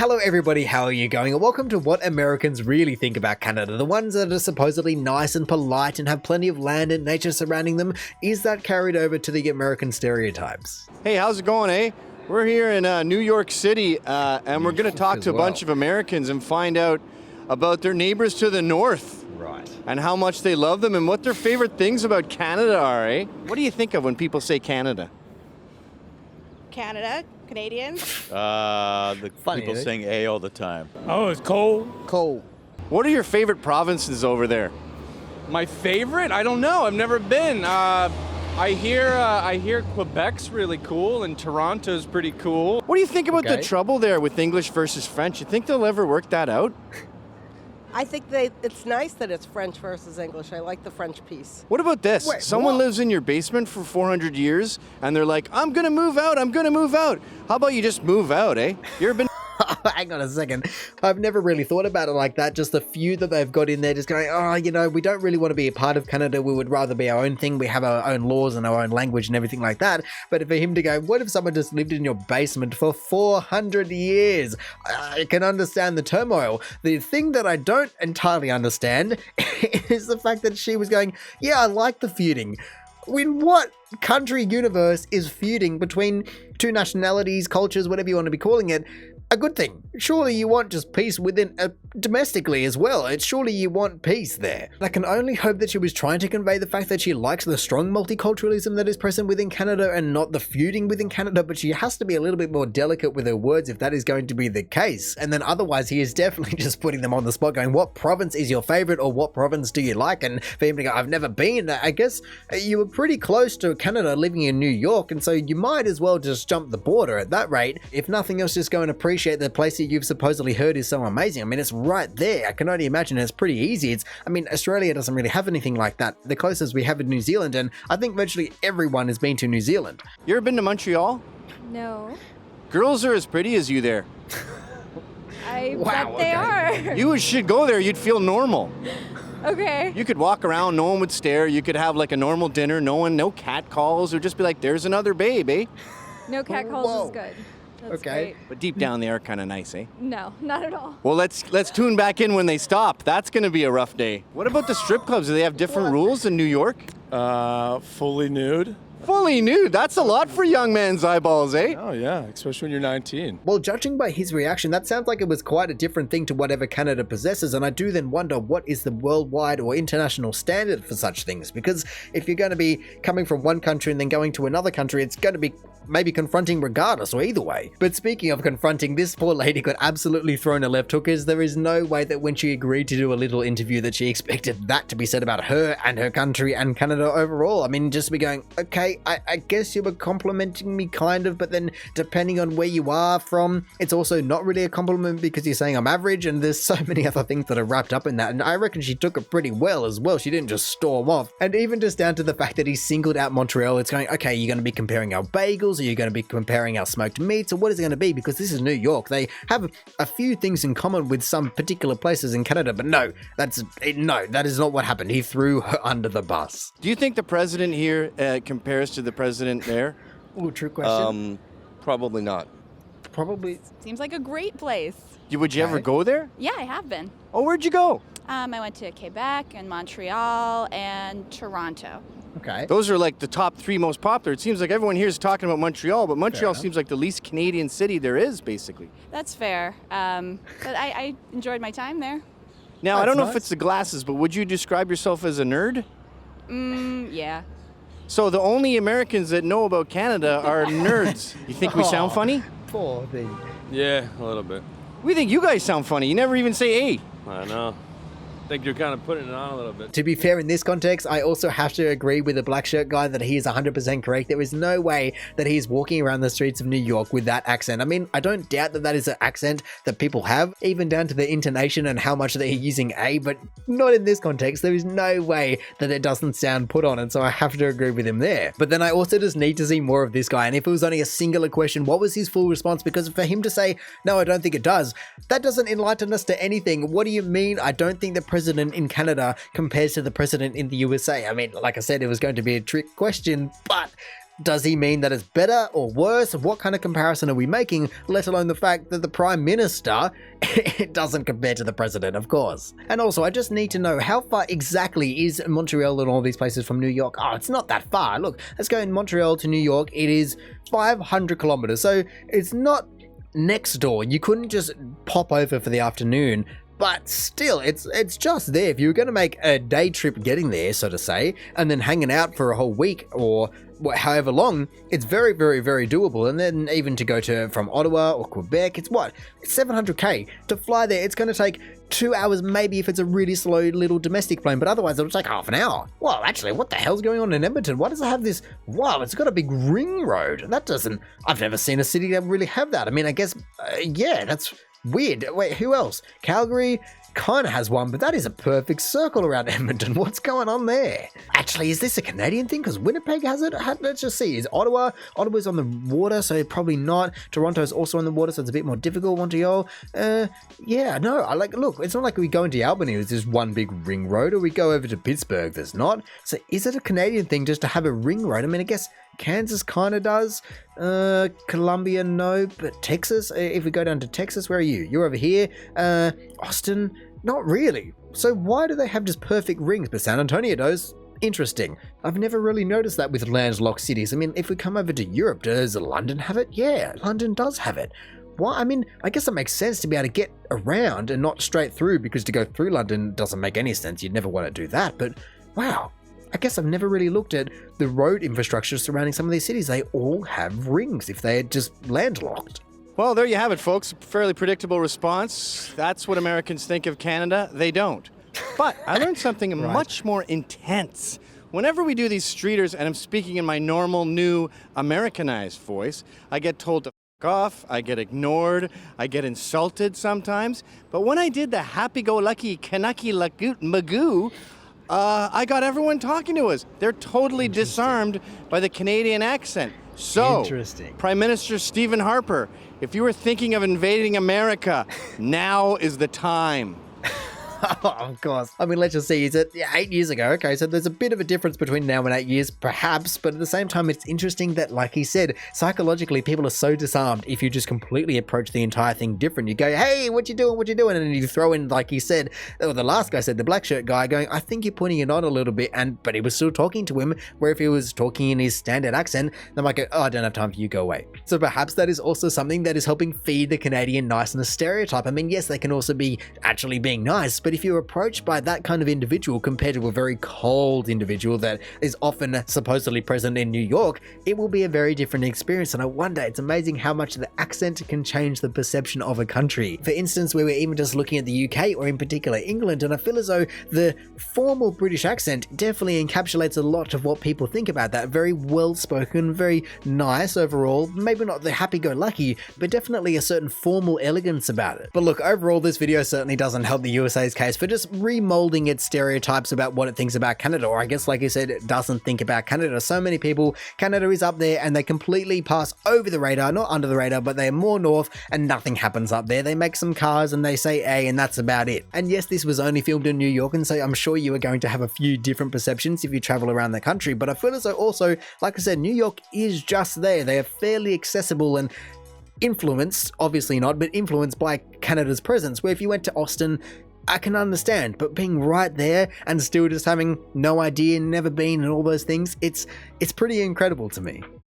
Hello everybody, how are you going? And welcome to What Americans Really Think About Canada. The ones that are supposedly nice and polite and have plenty of land and nature surrounding them. Is that carried over to the American stereotypes? Hey, how's it going, eh? We're here in New York City, and we're going to talk to a bunch of Americans and find out about their neighbors to the north. Right. And how much they love them and what their favorite things about Canada are, eh? What do you think of when people say Canada? Canada, Canadians. The Funny, people eh? saying A all the time. Oh, it's cold. Cool. What are your favorite provinces over there? My favorite? I don't know. I've never been. I hear Quebec's really cool and Toronto's pretty cool. What do you think about the Okay. trouble there with English versus French? You think they'll ever work that out? I think it's nice that it's French versus English. I like the French piece. What about this? Wait, Someone what? lives in your basement for 400 years and they're like, I'm going to move out. I'm going to move out. How about you just move out, eh? You ever been Hang on a second. I've never really thought about it like that. Just the few that they've got in there just going, oh, you know, we don't really want to be a part of Canada. We would rather be our own thing. We have our own laws and our own language and everything like that. But for him to go, what if someone just lived in your basement for 400 years? I can understand the turmoil. The thing that I don't entirely understand is the fact that she was going, yeah, I like the feuding. In what country universe is feuding between two nationalities, cultures, whatever you want to be calling it, a good thing? Surely you want just peace within domestically as well. Surely you want peace there. I can only hope that she was trying to convey the fact that she likes the strong multiculturalism that is present within Canada and not the feuding within Canada, but she has to be a little bit more delicate with her words if that is going to be the case. And then otherwise he is definitely just putting them on the spot going, what province is your favorite or what province do you like? And for him to go, I've never been. I guess you were pretty close to Canada living in New York, and so you might as well just jump the border at that rate. If nothing else, just go and appreciate the place that you've supposedly heard is so amazing. I mean, it's right there. I can only imagine it's pretty easy. Australia doesn't really have anything like that. The closest we have is New Zealand, and I think virtually everyone has been to New Zealand. You ever been to Montreal? No. Girls are as pretty as you there. I Wow, bet they are. You should go there. You'd feel normal. Okay. You could walk around, no one would stare. You could have like a normal dinner, no cat calls. It would just be like, there's another babe, eh? No cat calls Whoa. is good. That's Okay. great. But deep down they are kind of nice, eh? No, not at all. Well, let's tune back in when they stop. That's going to be a rough day. What about the strip clubs? Do they have different rules in New York? Fully nude. Fully nude. That's a lot for young man's eyeballs, eh? Oh yeah, especially when you're 19. Well, judging by his reaction, that sounds like it was quite a different thing to whatever Canada possesses, and I do then wonder what is the worldwide or international standard for such things, because if you're going to be coming from one country and then going to another country, it's going to be maybe confronting regardless, or either way. But speaking of confronting, this poor lady got absolutely thrown a left hook, as there is no way that when she agreed to do a little interview that she expected that to be said about her and her country and Canada overall. I mean, just to be going, okay, I guess you were complimenting me kind of, but then depending on where you are from, it's also not really a compliment because you're saying I'm average, and there's so many other things that are wrapped up in that, and I reckon she took it pretty well as well. She didn't just storm off. And even just down to the fact that he singled out Montreal, it's going, okay, you're going to be comparing our bagels, or you're going to be comparing our smoked meats, or what is it going to be? Because this is New York. They have a few things in common with some particular places in Canada, but no, that is not what happened. He threw her under the bus. Do you think the president here compares to the president there? Ooh, true question. Probably not. Probably. Seems like a great place. Would you ever go there? Yeah, I have been. Oh, where'd you go? I went to Quebec and Montreal and Toronto. Okay. Those are like the top three most popular. It seems like everyone here is talking about Montreal, but Montreal enough. seems like the least Canadian city there is, basically. That's fair. But I enjoyed my time there. Now, I don't know nice. if it's the glasses, but would you describe yourself as a nerd? Yeah. So the only Americans that know about Canada are nerds. You think we sound funny? Poor thing. Yeah, a little bit. We think you guys sound funny. You never even say, hey. I know. Think you're kind of putting it on a little bit. To be fair, in this context, I also have to agree with the black shirt guy that he is 100% correct. There is no way that he's walking around the streets of New York with that accent. I mean, I don't doubt that that is an accent that people have, even down to the intonation and how much they're using A, but not in this context. There is no way that it doesn't sound put on, and so I have to agree with him there. But then I also just need to see more of this guy, and if it was only a singular question, what was his full response? Because for him to say, no, I don't think it does, that doesn't enlighten us to anything. What do you mean? I don't think the president in Canada compares to the president in the USA. I mean, like I said, it was going to be a trick question, but Does he mean that it's better or worse? What kind of comparison are we making, let alone the fact that the Prime Minister it doesn't compare to the President, of course. And also, I just need to know, how far exactly is Montreal and all these places from New York? Oh, it's not that far. Look, let's go in Montreal to New York. It is 500 kilometers, so it's not next door. You couldn't just pop over for the afternoon. But still, it's just there. If you were going to make a day trip getting there, so to say, and then hanging out for a whole week or however long, it's very, very, very doable. And then even to go from Ottawa or Quebec, it's 700k. To fly there, it's going to take 2 hours, maybe if it's a really slow little domestic plane, but otherwise it'll take half an hour. Well, actually, what the hell's going on in Edmonton? Why does it have this? Wow, it's got a big ring road. I've never seen a city that really have that. I mean, I guess, yeah, that's weird. Wait, who else? Calgary kind of has one, but that is a perfect circle around Edmonton. What's going on there? Actually, is this a Canadian thing? Because Winnipeg has it. Let's just see. Is Ottawa's on the water, so probably not. Toronto's also on the water, so it's a bit more difficult. Montreal, yeah, no. Look, it's not like we go into Albany, there's just one big ring road, or we go over to Pittsburgh, there's not. So is it a Canadian thing just to have a ring road? I mean, I guess Kansas kind of does. Columbia, no. But Texas, if we go down to Texas, where are you? You're over here. Austin, not really. So why do they have just perfect rings? But San Antonio does. Interesting. I've never really noticed that with landlocked cities. I mean, if we come over to Europe, does London have it? Yeah, London does have it. Why? I mean, I guess it makes sense to be able to get around and not straight through, because to go through London doesn't make any sense. You'd never want to do that. But wow. I guess I've never really looked at the road infrastructure surrounding some of these cities. They all have rings if they're just landlocked. Well, there you have it, folks. Fairly predictable response. That's what Americans think of Canada. They don't. But I learned something much more intense. Whenever we do these streeters, and I'm speaking in my normal, new, Americanized voice, I get told to f*** off, I get ignored, I get insulted sometimes. But when I did the happy-go-lucky Kanaki Magoo, I got everyone talking to us. They're totally disarmed by the Canadian accent. So, Prime Minister Stephen Harper, if you were thinking of invading America, now is the time. Of course. I mean, let's just see. Is it 8 years ago? Okay, so there's a bit of a difference between now and 8 years, perhaps. But at the same time, it's interesting that, like he said, psychologically, people are so disarmed if you just completely approach the entire thing different. You go, hey, what you doing? What you doing? And then you throw in, like he said, or the last guy said, the black shirt guy, going, I think you're putting it on a little bit. But he was still talking to him, where if he was talking in his standard accent, they might go, oh, I don't have time for you, go away. So perhaps that is also something that is helping feed the Canadian niceness stereotype. I mean, yes, they can also be actually being nice, but if you're approached by that kind of individual compared to a very cold individual that is often supposedly present in New York, it will be a very different experience. And I wonder, it's amazing how much the accent can change the perception of a country. For instance, we were even just looking at the UK, or in particular England, and I feel as though the formal British accent definitely encapsulates a lot of what people think about that. Very well spoken, very nice overall, maybe not the happy-go-lucky, but definitely a certain formal elegance about it. But look, overall, this video certainly doesn't help the USA's case for just remolding its stereotypes about what it thinks about Canada, or I guess, like I said, it doesn't think about Canada. So many people, Canada is up there and they completely pass over the radar, not under the radar, but they're more north and nothing happens up there. They make some cars and they say A, and that's about it. And yes, this was only filmed in New York, and so I'm sure you are going to have a few different perceptions if you travel around the country, but I feel as though also, like I said, New York is just there. They are fairly accessible and influenced, obviously not, but influenced by Canada's presence, where if you went to Austin, I can understand, but being right there and still just having no idea, never been, and all those things, it's pretty incredible to me.